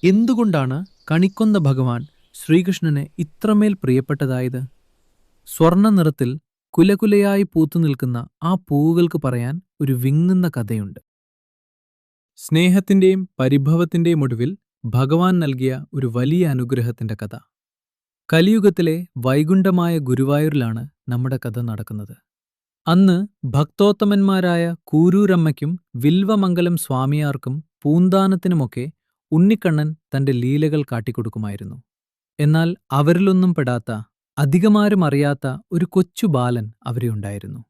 എന്തുകൊണ്ടാണ് കണിക്കൊന്ന ഭഗവാൻ ശ്രീകൃഷ്ണന് ഇത്രമേൽ പ്രിയപ്പെട്ടതായത്? സ്വർണ്ണ നിറത്തിൽ കുലകുലയായി പൂത്തുനിൽക്കുന്ന ആ പൂവുകൾക്ക് പറയാൻ ഒരു വിങ്ങുന്ന കഥയുണ്ട്. സ്നേഹത്തിന്റെയും പരിഭവത്തിന്റെയും ഒടുവിൽ ഭഗവാൻ നൽകിയ ഒരു വലിയ അനുഗ്രഹത്തിന്റെ കഥ. കലിയുഗത്തിലെ വൈകുണ്ഠമായ ഗുരുവായൂരിലാണ് നമ്മുടെ കഥ നടക്കുന്നത്. അന്ന് ഭക്തോത്തമന്മാരായ കൂരൂരമ്മയ്ക്കും വിൽവമംഗലം സ്വാമിയാർക്കും പൂന്താനത്തിനുമൊക്കെ ഉണ്ണിക്കണ്ണൻ തന്റെ ലീലകൾ കാട്ടിക്കൊടുക്കുമായിരുന്നു. എന്നാൽ അവരിലൊന്നും പെടാത്ത, അധികമാരും അറിയാത്ത ഒരു കൊച്ചു ബാലൻ അവിടെയുണ്ടായിരുന്നു.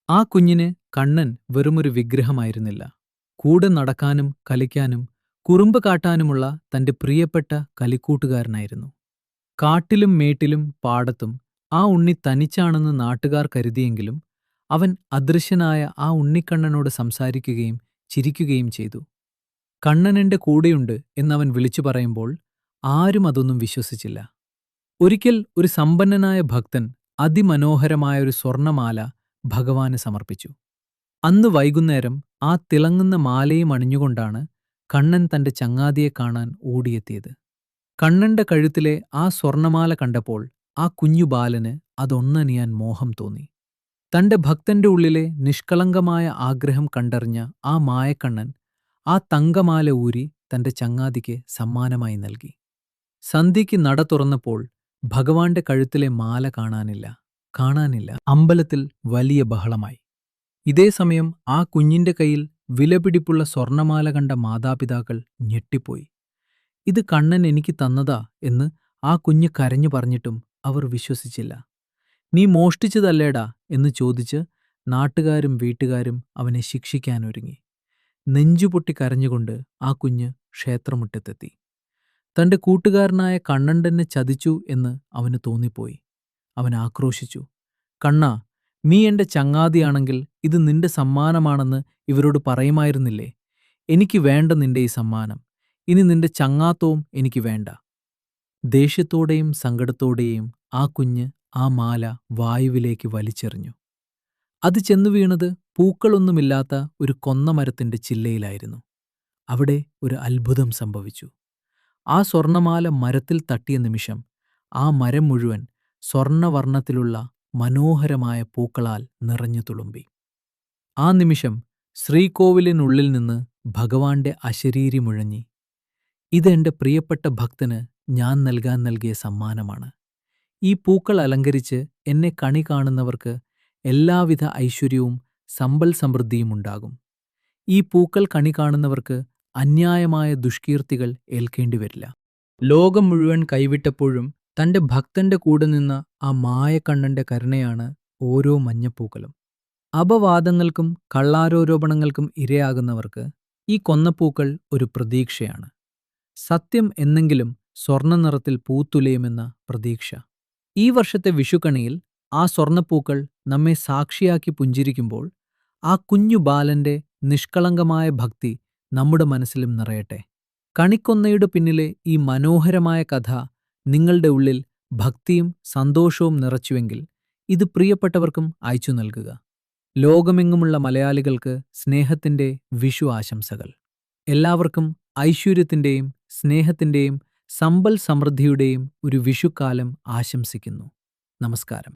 ആ കുഞ്ഞിന് കണ്ണൻ വെറുമൊരു വിഗ്രഹമായിരുന്നില്ല. കൂടെ നടക്കാനും കളിക്കാനും കുറുമ്പ് കാട്ടാനുമുള്ള തന്റെ പ്രിയപ്പെട്ട കളിക്കൂട്ടുകാരനായിരുന്നു. കാട്ടിലും മേട്ടിലും പാടത്തും ആ ഉണ്ണി തനിച്ചാണെന്ന് നാട്ടുകാർ കരുതിയെങ്കിലും അവൻ അദൃശ്യനായ ആ ഉണ്ണിക്കണ്ണനോട് സംസാരിക്കുകയും ചിരിക്കുകയും ചെയ്തു. കണ്ണനെന്റെ കൂടെയുണ്ട് എന്നവൻ വിളിച്ചു പറയുമ്പോൾ ആരും അതൊന്നും വിശ്വസിച്ചില്ല. ഒരിക്കൽ ഒരു സമ്പന്നനായ ഭക്തൻ അതിമനോഹരമായ ഒരു സ്വർണമാല ഭഗവാന് സമർപ്പിച്ചു. അന്ന് വൈകുന്നേരം ആ തിളങ്ങുന്ന മാലയും അണിഞ്ഞുകൊണ്ടാണ് കണ്ണൻ തന്റെ ചങ്ങാതിയെ കാണാൻ ഓടിയെത്തിയത്. കണ്ണന്റെ കഴുത്തിലെ ആ സ്വർണമാല കണ്ടപ്പോൾ ആ കുഞ്ഞു ബാലന് അതൊന്നണിയാൻ മോഹം തോന്നി. തന്റെ ഭക്തന്റെ ഉള്ളിലെ നിഷ്കളങ്കമായ ആഗ്രഹം കണ്ടറിഞ്ഞ ആ മായക്കണ്ണൻ ആ തങ്കമാല ഊരി തന്റെ ചങ്ങാതിക്ക് സമ്മാനമായി നൽകി. സന്ധ്യയ്ക്ക് നട തുറന്നപ്പോൾ ഭഗവാന്റെ കഴുത്തിലെ മാല കാണാനില്ല. അമ്പലത്തിൽ വലിയ ബഹളമായി. ഇതേ സമയം ആ കുഞ്ഞിന്റെ കയ്യിൽ വിലപിടിപ്പുള്ള സ്വർണമാല കണ്ട മാതാപിതാക്കൾ ഞെട്ടിപ്പോയി. ഇത് കണ്ണൻ എനിക്ക് തന്നതാ എന്ന് ആ കുഞ്ഞ് കരഞ്ഞു പറഞ്ഞിട്ടും അവർ വിശ്വസിച്ചില്ല. നീ മോഷ്ടിച്ചതല്ലേടാ എന്ന് ചോദിച്ച് നാട്ടുകാരും വീട്ടുകാരും അവനെ ശിക്ഷിക്കാനൊരുങ്ങി. നെഞ്ചുപൊട്ടി കരഞ്ഞുകൊണ്ട് ആ കുഞ്ഞ് ക്ഷേത്രമുറ്റത്തെത്തി. തന്റെ കൂട്ടുകാരനായ കണ്ണൻ തന്നെ ചതിച്ചു എന്ന് അവന് തോന്നിപ്പോയി. അവൻ ആക്രോശിച്ചു, കണ്ണാ, നീ എന്റെ ചങ്ങാതിയാണെങ്കിൽ ഇത് നിന്റെ സമ്മാനമാണെന്ന് ഇവരോട് പറയുമായിരുന്നില്ലേ? എനിക്ക് വേണ്ട നിന്റെ ഈ സമ്മാനം. ഇനി നിന്റെ ചങ്ങാത്തവും എനിക്ക് വേണ്ട. ദേഷ്യത്തോടെയും സങ്കടത്തോടെയും ആ കുഞ്ഞ് ആ മാല വായുവിലേക്ക് വലിച്ചെറിഞ്ഞു. അത് ചെന്നു വീണത് പൂക്കളൊന്നുമില്ലാത്ത ഒരു കൊന്നമരത്തിന്റെ ചില്ലയിലായിരുന്നു. അവിടെ ഒരു അത്ഭുതം സംഭവിച്ചു. ആ സ്വർണമാല മരത്തിൽ തട്ടിയ നിമിഷം ആ മരം മുഴുവൻ സ്വർണവർണ്ണത്തിലുള്ള മനോഹരമായ പൂക്കളാൽ നിറഞ്ഞു തുളുമ്പി. ആ നിമിഷം ശ്രീകോവിലിനുള്ളിൽ നിന്ന് ഭഗവാന്റെ അശരീരി മുഴങ്ങി. ഇതെന്റെ പ്രിയപ്പെട്ട ഭക്തന് ഞാൻ നൽകിയ സമ്മാനമാണ്. ഈ പൂക്കൾ അലങ്കരിച്ച് എന്നെ കണി കാണുന്നവർക്ക് എല്ലാവിധ ഐശ്വര്യവും സമ്പൽ സമൃദ്ധിയും ഉണ്ടാകും. ഈ പൂക്കൾ കണി കാണുന്നവർക്ക് അന്യായമായ ദുഷ്കീർത്തികൾ ഏൽക്കേണ്ടി വരില്ല. ലോകം മുഴുവൻ കൈവിട്ടപ്പോഴും തന്റെ ഭക്തന്റെ കൂടെ നിന്ന ആ മായക്കണ്ണന്റെ കരുണയാണ് ഓരോ മഞ്ഞപ്പൂക്കളും. അപവാദങ്ങൾക്കും കള്ളാരോപണങ്ങൾക്കും ഇരയാകുന്നവർക്ക് ഈ കൊന്നപ്പൂക്കൾ ഒരു പ്രതീക്ഷയാണ്. സത്യം എന്നെങ്കിലും സ്വർണ്ണ നിറത്തിൽ പൂത്തുലയുമെന്ന പ്രതീക്ഷ. ഈ വർഷത്തെ വിഷുക്കണിയിൽ ആ സ്വർണ്ണപ്പൂക്കൾ നമ്മെ സാക്ഷിയാക്കി പുഞ്ചിരിക്കുമ്പോൾ ആ കുഞ്ഞു ബാലന്റെ നിഷ്കളങ്കമായ ഭക്തി നമ്മുടെ മനസ്സിലും നിറയട്ടെ. കണിക്കൊന്നയുടെ പിന്നിലെ ഈ മനോഹരമായ കഥ നിങ്ങളുടെ ഉള്ളിൽ ഭക്തിയും സന്തോഷവും നിറച്ചുവെങ്കിൽ ഇത് പ്രിയപ്പെട്ടവർക്കും അയച്ചു നൽകുക. ലോകമെങ്ങുമുള്ള മലയാളികൾക്ക് സ്നേഹത്തിന്റെ വിഷു ആശംസകൾ. എല്ലാവർക്കും ഐശ്വര്യത്തിന്റെയും സ്നേഹത്തിന്റെയും സമ്പൽ സമൃദ്ധിയുടെയും ഒരു വിഷുക്കാലം ആശംസിക്കുന്നു. നമസ്കാരം.